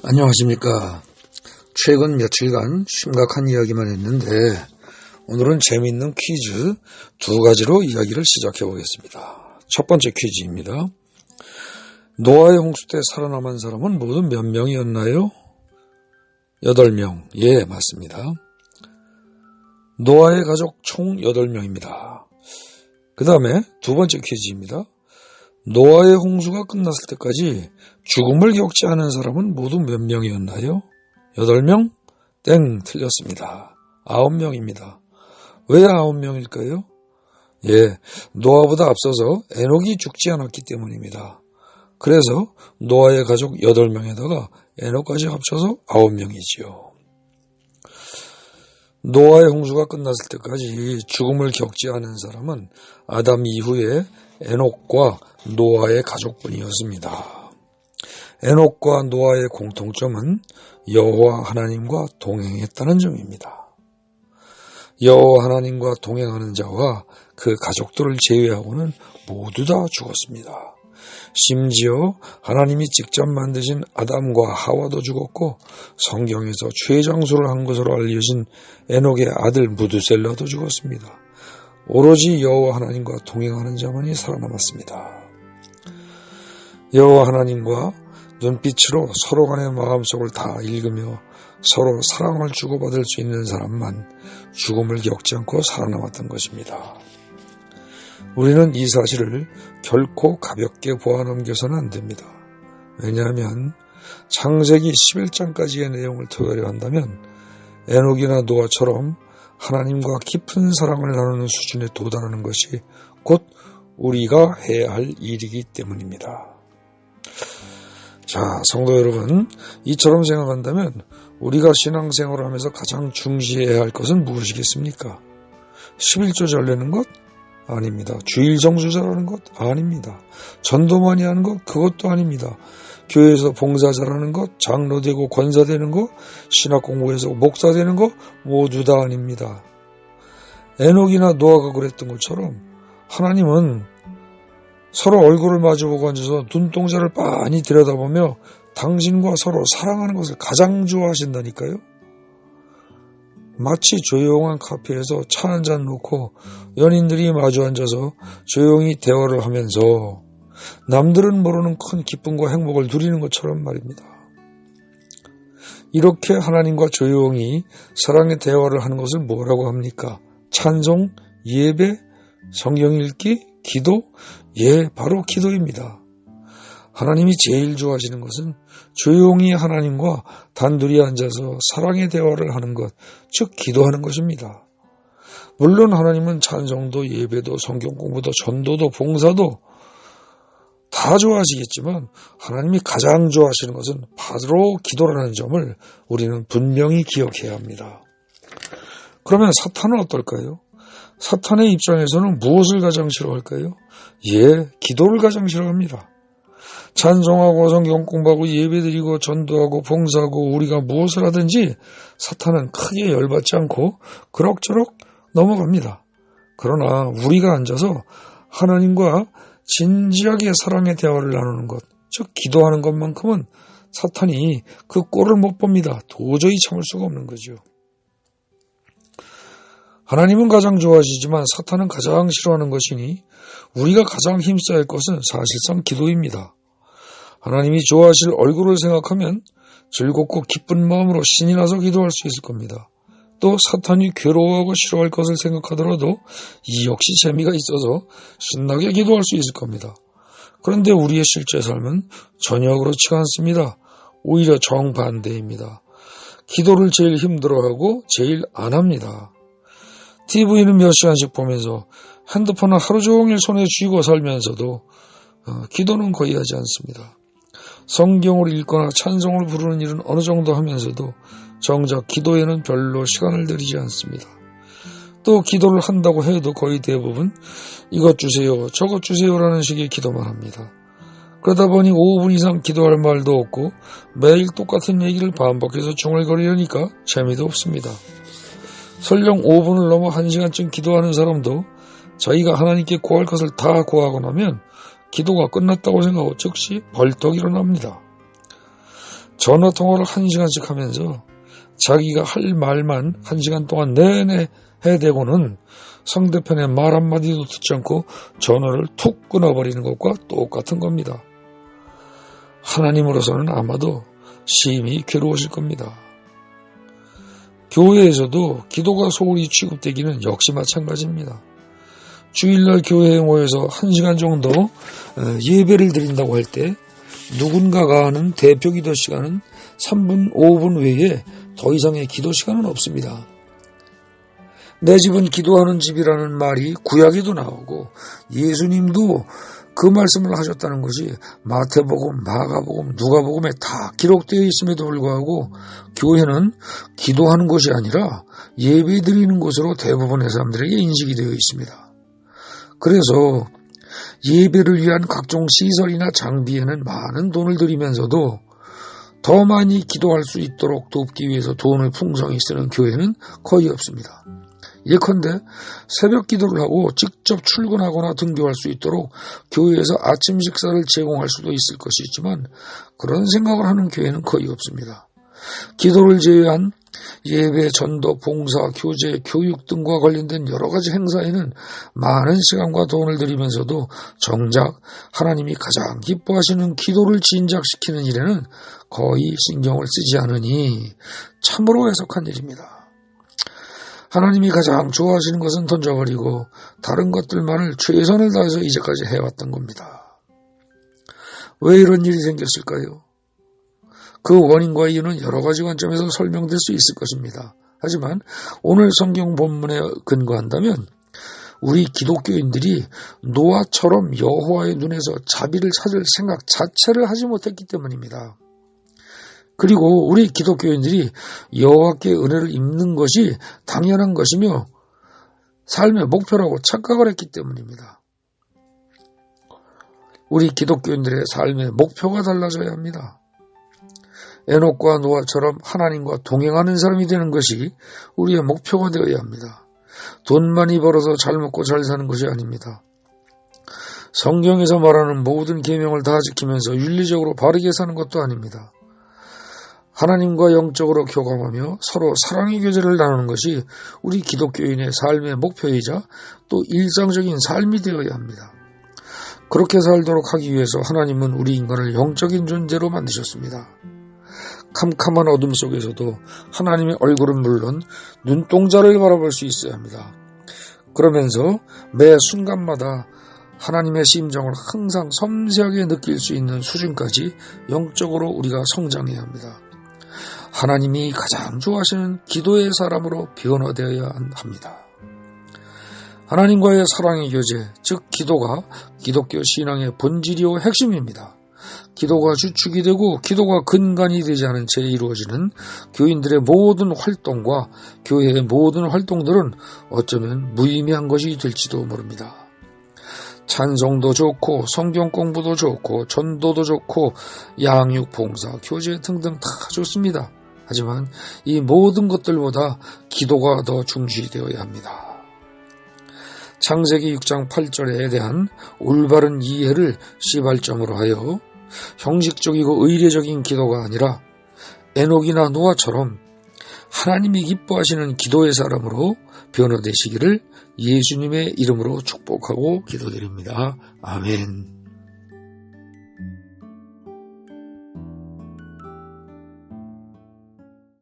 안녕하십니까. 최근 며칠간 심각한 이야기만 했는데 오늘은 재미있는 퀴즈 두 가지로 이야기를 시작해 보겠습니다. 첫 번째 퀴즈입니다. 노아의 홍수 때 살아남은 사람은 모두 몇 명이었나요? 8명. 예, 맞습니다. 노아의 가족 총 8명입니다. 그 다음에 두 번째 퀴즈입니다. 노아의 홍수가 끝났을 때까지 죽음을 겪지 않은 사람은 모두 몇 명이었나요? 8명? 땡, 틀렸습니다. 9명입니다. 왜 9명일까요? 예, 노아보다 앞서서 에녹이 죽지 않았기 때문입니다. 그래서 노아의 가족 8명에다가 에녹까지 합쳐서 9명이지요. 노아의 홍수가 끝났을 때까지 죽음을 겪지 않은 사람은 아담 이후에 에녹과 노아의 가족뿐이었습니다. 에녹과 노아의 공통점은 여호와 하나님과 동행했다는 점입니다. 여호와 하나님과 동행하는 자와 그 가족들을 제외하고는 모두 다 죽었습니다. 심지어 하나님이 직접 만드신 아담과 하와도 죽었고 성경에서 최장수를 한 것으로 알려진 에녹의 아들 무두셀라도 죽었습니다. 오로지 여호와 하나님과 동행하는 자만이 살아남았습니다. 여호와 하나님과 눈빛으로 서로 간의 마음속을 다 읽으며 서로 사랑을 주고받을 수 있는 사람만 죽음을 겪지 않고 살아남았던 것입니다. 우리는 이 사실을 결코 가볍게 보아넘겨서는 안 됩니다. 왜냐하면 창세기 11장까지의 내용을 토대로 한다면 에녹이나 노아처럼 하나님과 깊은 사랑을 나누는 수준에 도달하는 것이 곧 우리가 해야 할 일이기 때문입니다. 자, 성도 여러분, 이처럼 생각한다면 우리가 신앙생활을 하면서 가장 중시해야 할 것은 무엇이겠습니까? 11조 잘 내는 것? 아닙니다. 주일 정수 잘하는 것? 아닙니다. 전도 많이 하는 것? 그것도 아닙니다. 교회에서 봉사 잘하는 것, 장로 되고 권사 되는 것, 신학 공부해서 목사 되는 것 모두 다 아닙니다. 에녹이나 노아가 그랬던 것처럼 하나님은 서로 얼굴을 마주보고 앉아서 눈동자를 빤히 들여다보며 당신과 서로 사랑하는 것을 가장 좋아하신다니까요. 마치 조용한 카페에서 차 한잔 놓고 연인들이 마주 앉아서 조용히 대화를 하면서 남들은 모르는 큰 기쁨과 행복을 누리는 것처럼 말입니다. 이렇게 하나님과 조용히 사랑의 대화를 하는 것을 뭐라고 합니까? 찬송, 예배, 성경 읽기, 기도? 예, 바로 기도입니다. 하나님이 제일 좋아하시는 것은 조용히 하나님과 단둘이 앉아서 사랑의 대화를 하는 것, 즉 기도하는 것입니다. 물론 하나님은 찬송도 예배도 성경 공부도 전도도 봉사도 다 좋아하시겠지만 하나님이 가장 좋아하시는 것은 바로 기도라는 점을 우리는 분명히 기억해야 합니다. 그러면 사탄은 어떨까요? 사탄의 입장에서는 무엇을 가장 싫어할까요? 예, 기도를 가장 싫어합니다. 찬송하고 성경 공부하고 예배드리고 전도하고 봉사하고 우리가 무엇을 하든지 사탄은 크게 열받지 않고 그럭저럭 넘어갑니다. 그러나 우리가 앉아서 하나님과 진지하게 사랑의 대화를 나누는 것, 즉 기도하는 것만큼은 사탄이 그 꼴을 못 봅니다. 도저히 참을 수가 없는 거죠. 하나님은 가장 좋아하시지만 사탄은 가장 싫어하는 것이니 우리가 가장 힘써야 할 것은 사실상 기도입니다. 하나님이 좋아하실 얼굴을 생각하면 즐겁고 기쁜 마음으로 신이 나서 기도할 수 있을 겁니다. 또 사탄이 괴로워하고 싫어할 것을 생각하더라도 이 역시 재미가 있어서 신나게 기도할 수 있을 겁니다. 그런데 우리의 실제 삶은 전혀 그렇지가 않습니다. 오히려 정반대입니다. 기도를 제일 힘들어하고 제일 안 합니다. TV는 몇 시간씩 보면서 핸드폰을 하루 종일 손에 쥐고 살면서도 기도는 거의 하지 않습니다. 성경을 읽거나 찬송을 부르는 일은 어느 정도 하면서도 정작 기도에는 별로 시간을 들이지 않습니다. 또 기도를 한다고 해도 거의 대부분 이것 주세요, 저것 주세요라는 식의 기도만 합니다. 그러다 보니 5분 이상 기도할 말도 없고 매일 똑같은 얘기를 반복해서 중얼거리려니까 재미도 없습니다. 설령 5분을 넘어 1시간쯤 기도하는 사람도 자기가 하나님께 구할 것을 다 구하고 나면 기도가 끝났다고 생각하고 즉시 벌떡 일어납니다. 전화통화를 1시간씩 하면서 자기가 할 말만 1시간 동안 내내 해대고는 상대편의 말 한마디도 듣지 않고 전화를 툭 끊어버리는 것과 똑같은 겁니다. 하나님으로서는 아마도 심히 괴로우실 겁니다. 교회에서도 기도가 소홀히 취급되기는 역시 마찬가지입니다. 주일날 교회에 모여서 1시간 정도 예배를 드린다고 할 때 누군가가 하는 대표 기도 시간은 3분, 5분 외에 더 이상의 기도 시간은 없습니다. 내 집은 기도하는 집이라는 말이 구약에도 나오고 예수님도 그 말씀을 하셨다는 것이 마태복음, 마가복음, 누가복음에 다 기록되어 있음에도 불구하고 교회는 기도하는 곳이 아니라 예배 드리는 곳으로 대부분의 사람들에게 인식이 되어 있습니다. 그래서 예배를 위한 각종 시설이나 장비에는 많은 돈을 들이면서도 더 많이 기도할 수 있도록 돕기 위해서 돈을 풍성히 쓰는 교회는 거의 없습니다. 예컨대 새벽 기도를 하고 직접 출근하거나 등교할 수 있도록 교회에서 아침 식사를 제공할 수도 있을 것이지만 그런 생각을 하는 교회는 거의 없습니다. 기도를 제외한 예배, 전도, 봉사, 교제, 교육 등과 관련된 여러 가지 행사에는 많은 시간과 돈을 들이면서도 정작 하나님이 가장 기뻐하시는 기도를 진작시키는 일에는 거의 신경을 쓰지 않으니 참으로 애석한 일입니다. 하나님이 가장 좋아하시는 것은 던져버리고 다른 것들만을 최선을 다해서 이제까지 해왔던 겁니다. 왜 이런 일이 생겼을까요? 그 원인과 이유는 여러 가지 관점에서 설명될 수 있을 것입니다. 하지만 오늘 성경 본문에 근거한다면 우리 기독교인들이 노아처럼 여호와의 눈에서 자비를 찾을 생각 자체를 하지 못했기 때문입니다. 그리고 우리 기독교인들이 여호와께 은혜를 입는 것이 당연한 것이며 삶의 목표라고 착각을 했기 때문입니다. 우리 기독교인들의 삶의 목표가 달라져야 합니다. 에녹과 노아처럼 하나님과 동행하는 사람이 되는 것이 우리의 목표가 되어야 합니다. 돈 많이 벌어서 잘 먹고 잘 사는 것이 아닙니다. 성경에서 말하는 모든 계명을 다 지키면서 윤리적으로 바르게 사는 것도 아닙니다. 하나님과 영적으로 교감하며 서로 사랑의 교제를 나누는 것이 우리 기독교인의 삶의 목표이자 또 일상적인 삶이 되어야 합니다. 그렇게 살도록 하기 위해서 하나님은 우리 인간을 영적인 존재로 만드셨습니다. 캄캄한 어둠 속에서도 하나님의 얼굴은 물론 눈동자를 바라볼 수 있어야 합니다. 그러면서 매 순간마다 하나님의 심정을 항상 섬세하게 느낄 수 있는 수준까지 영적으로 우리가 성장해야 합니다. 하나님이 가장 좋아하시는 기도의 사람으로 변화되어야 합니다. 하나님과의 사랑의 교제, 즉 기도가 기독교 신앙의 본질이요 핵심입니다. 기도가 주축이 되고 기도가 근간이 되지 않은 채 이루어지는 교인들의 모든 활동과 교회의 모든 활동들은 어쩌면 무의미한 것이 될지도 모릅니다. 찬송도 좋고 성경 공부도 좋고 전도도 좋고 양육, 봉사, 교제 등등 다 좋습니다. 하지만 이 모든 것들보다 기도가 더 중시되어야 합니다. 창세기 6장 8절에 대한 올바른 이해를 시발점으로 하여 형식적이고 의례적인 기도가 아니라 에녹이나 노아처럼 하나님이 기뻐하시는 기도의 사람으로 변화되시기를 예수님의 이름으로 축복하고 기도드립니다. 아멘.